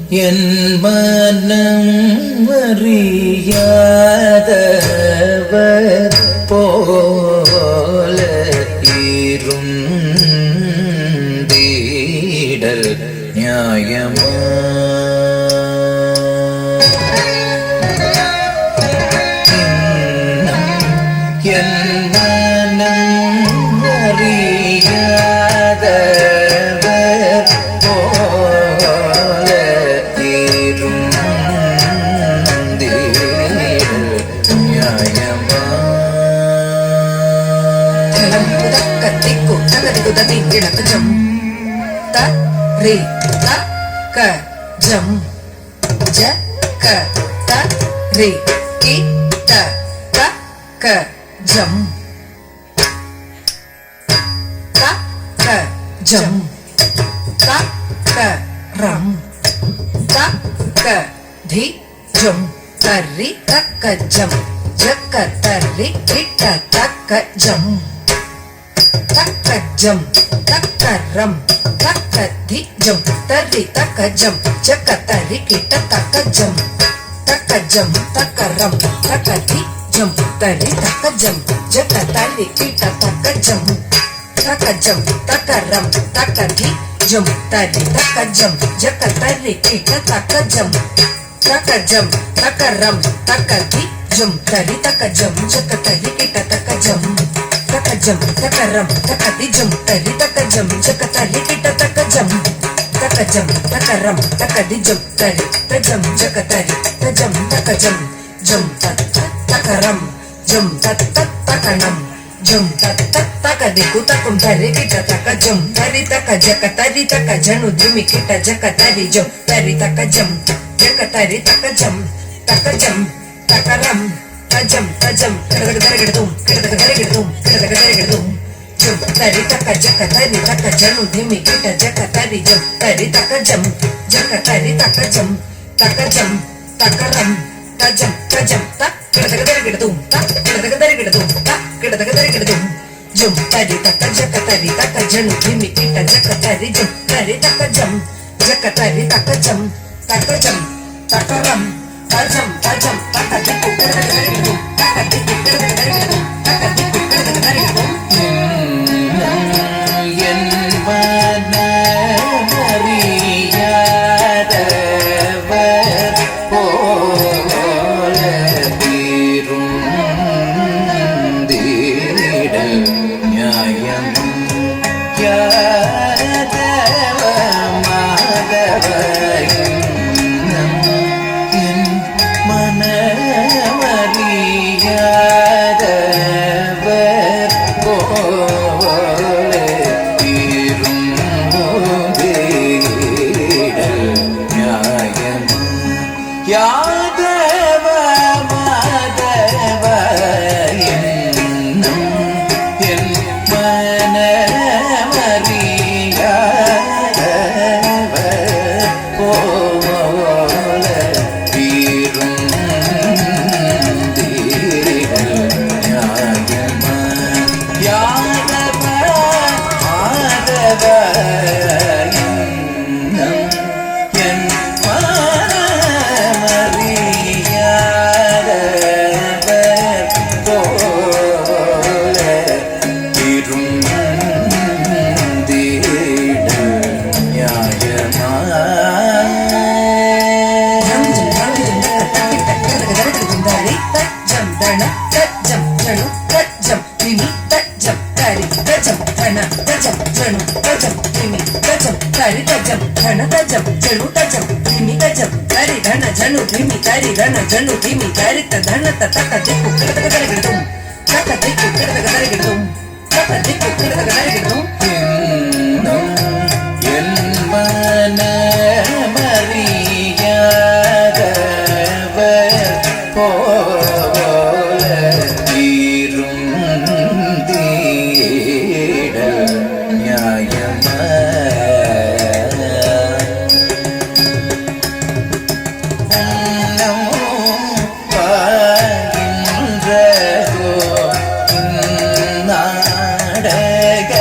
என் மனம் அறியாதவர் போல இருந்தீடல் நியாயமா? என் மனம் அறியாதவர் போல இருந்தீடல் நியாயமா? ஜம் த ரே த க ஜம் ஜ க த ரே கி த த க ஜம் த க ஜம் த க ரம் த க தி ஜம் தரி த க ஜம் ஜ க தரி கி த த க ஜம் takajam takaram takadijam tari takajam jakatari kita takajam takajam takaram takadijam tari takajam jakatari kita takajam takajam takaram takadijam tari takajam jakatari kita takajam takajam takaram takadijam tari takajam jakatari kita takajam takajam takaram takadijam tari takajam jakatari kita takajam takajam takaram takadijam tari tajam jakatari tajam takajam jam takaram jam takanam jam takadiku takum tari kita takajam tari takajakatari takajanu dimi kita jakatari jam tari takajam jakatari takajam takajam takaram tajam tajam kadang-kadang jam tari takajakatari takajanu dimi kita jakatari jam tari takajam jakatari takajam takajam takaram tajam tajam tak kadang-kadang jam tari takajakatari takajanu dimi kita jakatari jam tari takajam jakatari takajam takajam takaram tajam tajam takadiku kadang-kadang Yadava Madhava என்னும் என் மனமறியாதவர் போல இருந்தீடல் நியாயமா? யாதவ மாதவ என்னும் என் tari tajam dhana tajam janu tajam dhimi tajam tari dhana janu dhimi tari dhana janu dhimi tari tadhana tataka diku kadagadagadum taka diku kadagadagadum taka diku kadagadagadum என் மனமறியாதவர் போல இருந்தீடல் நியாயமா? நாடக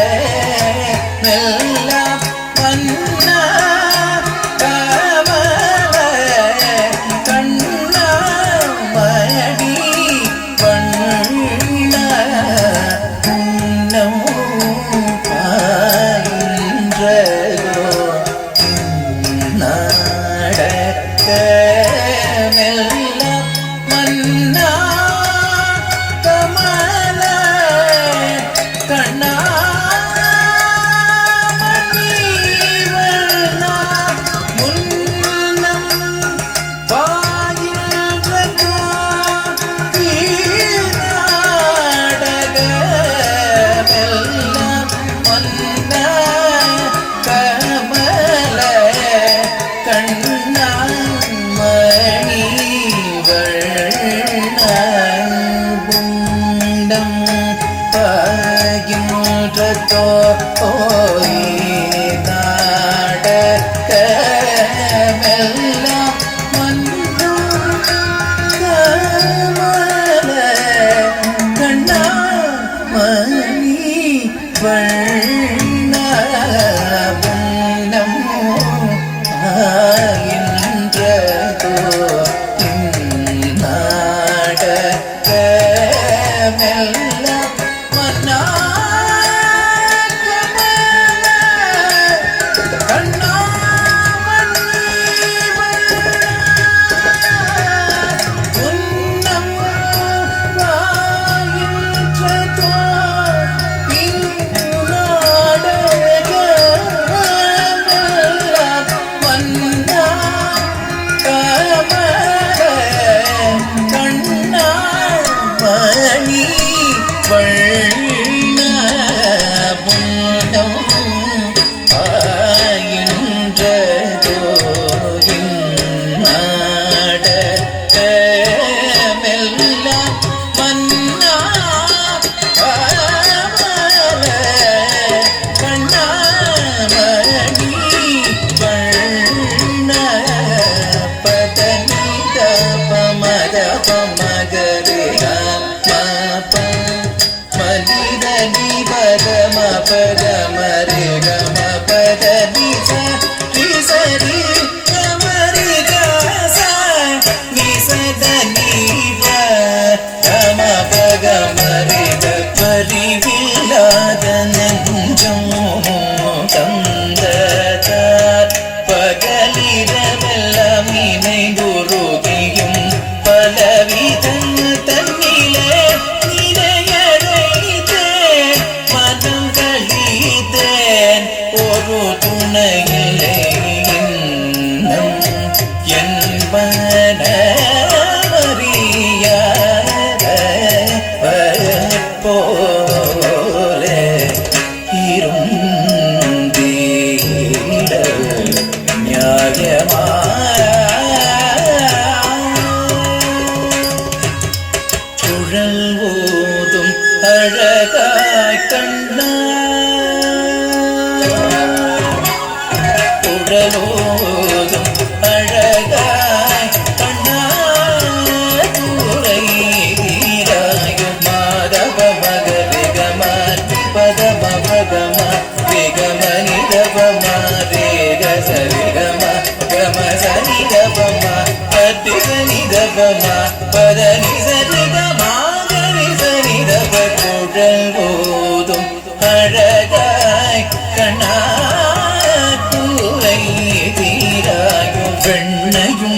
மெல்ல மன்னா கமல கண்ணா மணிவண்ணா முன்னம் வாயில்வதோ நாடக மெல்ல மன்னா கமல கண்ணா மணிவண்ணம் பாகின்றதோ நாடக மெல்ல மன்னா கமல கண்ணா மணிவண்ணம் ஆயின்றதோ நாடக மெல்ல மன்னா கண்ணா உன்னம் வாயின்றதோ இந்நாடக மெல்ல மன்னா கமல கண்ணா மணி வண்ண புண்டம் ஆயின்றதோ இந்நாடக மெல்ல மன்னா கமல கண்ணா மணி வண்ண பதனித பமத பமகரிக மப மலித நிபத மபத மரிக மபத நிச ரிசரி கமரிக ச நிசத நிப கமபக மரிக பரிவில்லாத நெஞ்சம் தந்ததார் பகலிரவெல்லாம் இணைந்துருகியும் பலவித தன்னிலே நிறையடைத்தேன் மனம் கழித்தேன் ஒரு துணையிலே இன்னும் என்பன அறியாத போலே இருந்தீட நியாயமா குழல் ஓதும் அழகாய் கண்ணா குழலோதும் அழகாய் கண்ணா துறை தீராயும் மாதவ மகரிகமான் பதம பகம வேகமணி தவமா ரேக சரிகம கம சனி தவமா பத்திகனி தவமா பதனி சரிகமா கரி சனி தவ குழல் ஓதும் அழகாய் கண்ணா துறை தீராயும் வெண்ணையும்